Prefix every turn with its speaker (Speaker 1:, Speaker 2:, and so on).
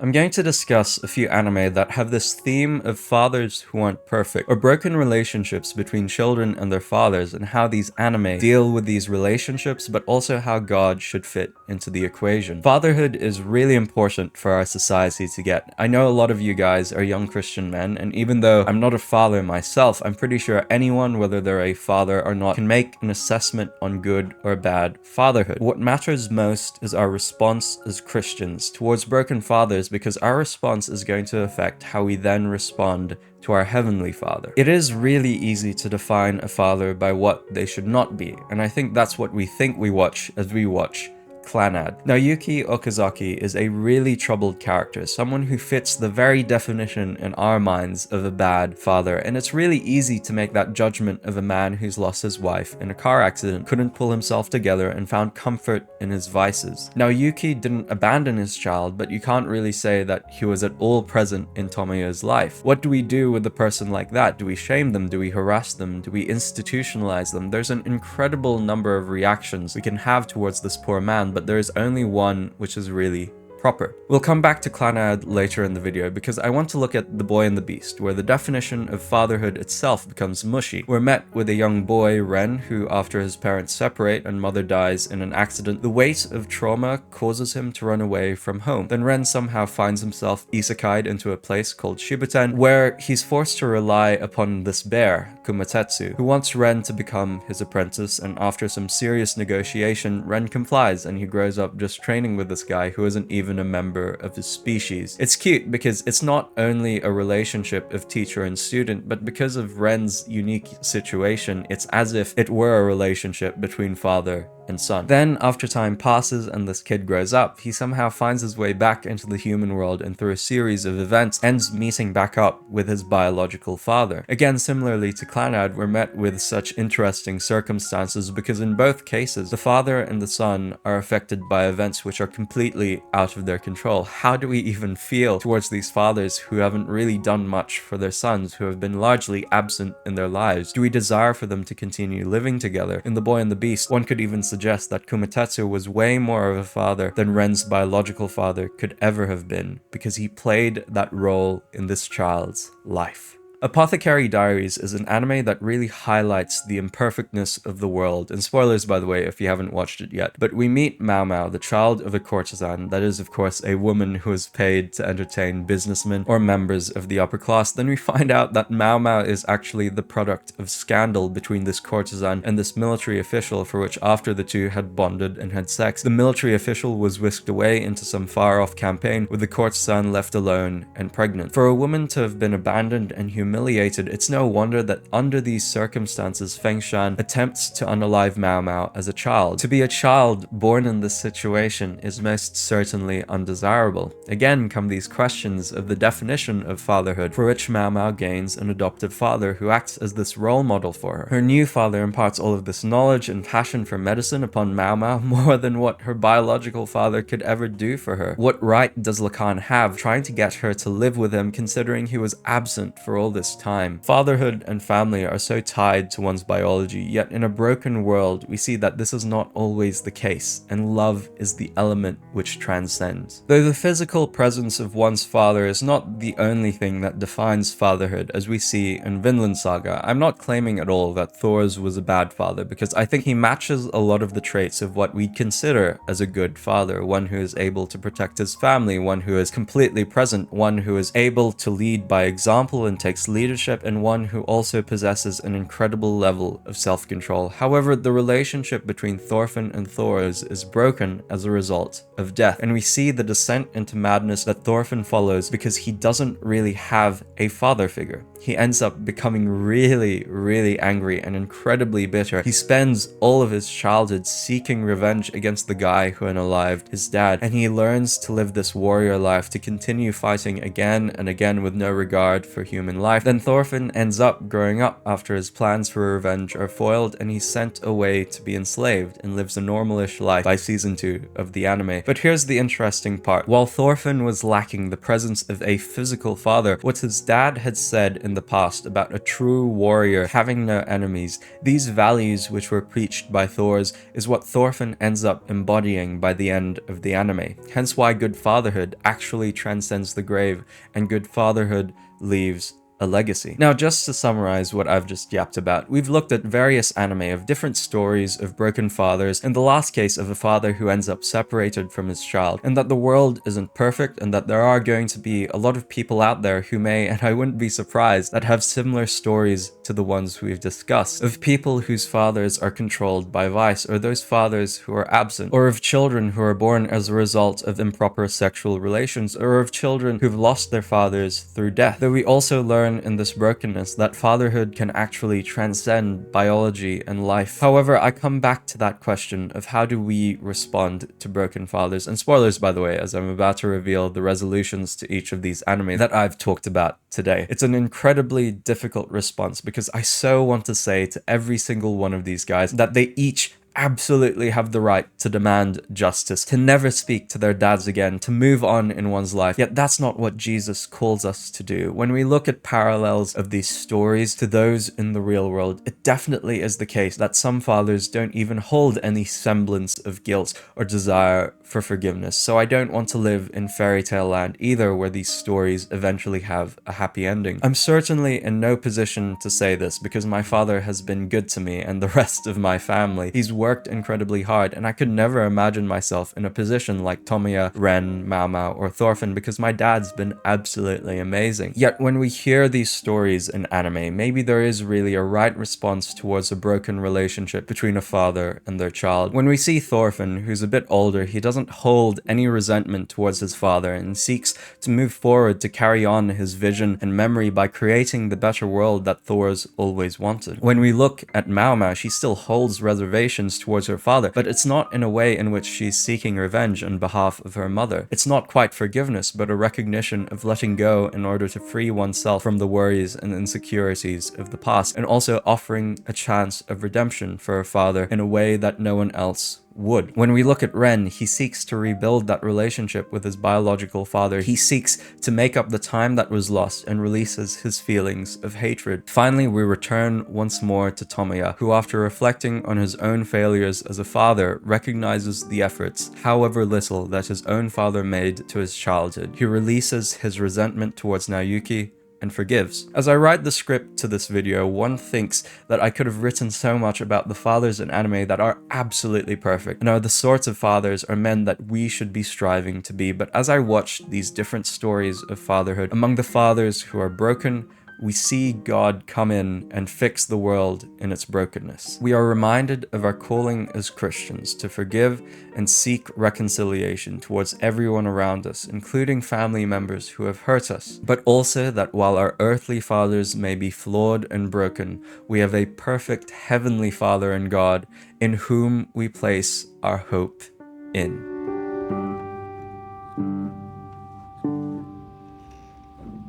Speaker 1: I'm going to discuss a few anime that have this theme of fathers who aren't perfect, or broken relationships between children and their fathers, and how these anime deal with these relationships, but also how God should fit into the equation. Fatherhood is really important for our society to get. I know a lot of you guys are young Christian men, and even though I'm not a father myself, I'm pretty sure anyone, whether they're a father or not, can make an assessment on good or bad fatherhood. What matters most is our response as Christians towards broken fathers, because our response is going to affect how we then respond to our Heavenly Father. It is really easy to define a father by what they should not be, and I think that's what we think we watch as we watch Clannad. Now, Yuki Okazaki is a really troubled character, someone who fits the very definition in our minds of a bad father, and it's really easy to make that judgment of a man who's lost his wife in a car accident, couldn't pull himself together, and found comfort in his vices. Now, Yuki didn't abandon his child, but you can't really say that he was at all present in Tomoya's life. What do we do with a person like that? Do we shame them? Do we harass them? Do we institutionalize them? There's an incredible number of reactions we can have towards this poor man, but there is only one which is really proper. We'll come back to Clannad later in the video because I want to look at The Boy and the Beast, where the definition of fatherhood itself becomes mushy. We're met with a young boy, Ren, who after his parents separate and mother dies in an accident, the weight of trauma causes him to run away from home. Then Ren somehow finds himself isekai'd into a place called Shibuten, where he's forced to rely upon this bear, Kumatetsu, who wants Ren to become his apprentice, and after some serious negotiation, Ren complies and he grows up just training with this guy who isn't even a member of his species. It's cute because it's not only a relationship of teacher and student, but because of Ren's unique situation, it's as if it were a relationship between father and son. Then, after time passes and this kid grows up, he somehow finds his way back into the human world and through a series of events ends meeting back up with his biological father. Again, similarly to Clannad, we're met with such interesting circumstances because in both cases, the father and the son are affected by events which are completely out of their control. How do we even feel towards these fathers who haven't really done much for their sons, who have been largely absent in their lives? Do we desire for them to continue living together? In The Boy and the Beast, one could even suggest that Kumatetsu was way more of a father than Ren's biological father could ever have been, because he played that role in this child's life. Apothecary Diaries is an anime that really highlights the imperfectness of the world, and spoilers by the way if you haven't watched it yet, but we meet Mao Mao, the child of a courtesan, that is of course a woman who is paid to entertain businessmen or members of the upper class. Then we find out that Mao Mao is actually the product of scandal between this courtesan and this military official, for which after the two had bonded and had sex, the military official was whisked away into some far-off campaign with the courtesan left alone and pregnant. For a woman to have been abandoned and humiliated, it's no wonder that under these circumstances Feng Shan attempts to unalive Mao Mao as a child. To be a child born in this situation is most certainly undesirable. Again come these questions of the definition of fatherhood, for which Mao Mao gains an adoptive father who acts as this role model for her. Her new father imparts all of this knowledge and passion for medicine upon Mao Mao, more than what her biological father could ever do for her. What right does Lacan have trying to get her to live with him, considering he was absent for all this time? Fatherhood and family are so tied to one's biology, yet in a broken world we see that this is not always the case, and love is the element which transcends. Though the physical presence of one's father is not the only thing that defines fatherhood, as we see in Vinland Saga, I'm not claiming at all that Thor's was a bad father, because I think he matches a lot of the traits of what we'd consider as a good father, one who is able to protect his family, one who is completely present, one who is able to lead by example and takes leadership, and one who also possesses an incredible level of self-control. However, the relationship between Thorfinn and Thors is broken as a result of death, and we see the descent into madness that Thorfinn follows because he doesn't really have a father figure. He ends up becoming really angry and incredibly bitter. He spends all of his childhood seeking revenge against the guy who unalived his dad, and he learns to live this warrior life, to continue fighting again and again with no regard for human life, life. Then Thorfinn ends up growing up after his plans for revenge are foiled, and he's sent away to be enslaved and lives a normalish life by season 2 of the anime. But here's the interesting part. While Thorfinn was lacking the presence of a physical father, what his dad had said in the past about a true warrior having no enemies, these values which were preached by Thors is what Thorfinn ends up embodying by the end of the anime. Hence why good fatherhood actually transcends the grave, and good fatherhood leaves a legacy. Now, just to summarize what I've just yapped about, we've looked at various anime of different stories of broken fathers, in the last case of a father who ends up separated from his child, and that the world isn't perfect, and that there are going to be a lot of people out there who may, and I wouldn't be surprised, that have similar stories to the ones we've discussed, of people whose fathers are controlled by vice, or those fathers who are absent, or of children who are born as a result of improper sexual relations, or of children who've lost their fathers through death. Though we also learn in this brokenness that fatherhood can actually transcend biology and life. However, I come back to that question of how do we respond to broken fathers, and spoilers by the way, as I'm about to reveal the resolutions to each of these anime that I've talked about today. It's an incredibly difficult response because I so want to say to every single one of these guys that they each absolutely have the right to demand justice, to never speak to their dads again, to move on in one's life. Yet that's not what Jesus calls us to do. When we look at parallels of these stories to those in the real world, it definitely is the case that some fathers don't even hold any semblance of guilt or desire for forgiveness. So I don't want to live in fairy tale land either, where these stories eventually have a happy ending. I'm certainly in no position to say this because my father has been good to me and the rest of my family. He's worked incredibly hard, and I could never imagine myself in a position like Tomoya, Ren, Mao Mao, or Thorfinn because my dad's been absolutely amazing. Yet when we hear these stories in anime, maybe there is really a right response towards a broken relationship between a father and their child. When we see Thorfinn, who's a bit older, he doesn't hold any resentment towards his father and seeks to move forward to carry on his vision and memory by creating the better world that Thor's always wanted. When we look at Mao Mao, she still holds reservations towards her father, but it's not in a way in which she's seeking revenge on behalf of her mother. It's not quite forgiveness, but a recognition of letting go in order to free oneself from the worries and insecurities of the past, and also offering a chance of redemption for her father in a way that no one else would. When we look at Ren, he seeks to rebuild that relationship with his biological father. He seeks to make up the time that was lost and releases his feelings of hatred. Finally, we return once more to Tomoya, who after reflecting on his own failures as a father, recognizes the efforts, however little, that his own father made to his childhood. He releases his resentment towards Naoyuki and forgives. As I write the script to this video, one thinks that I could have written so much about the fathers in anime that are absolutely perfect and are the sorts of fathers or men that we should be striving to be. But as I watched these different stories of fatherhood, among the fathers who are broken, we see God come in and fix the world in its brokenness. We are reminded of our calling as Christians to forgive and seek reconciliation towards everyone around us, including family members who have hurt us, but also that while our earthly fathers may be flawed and broken, we have a perfect heavenly Father in God in whom we place our hope in.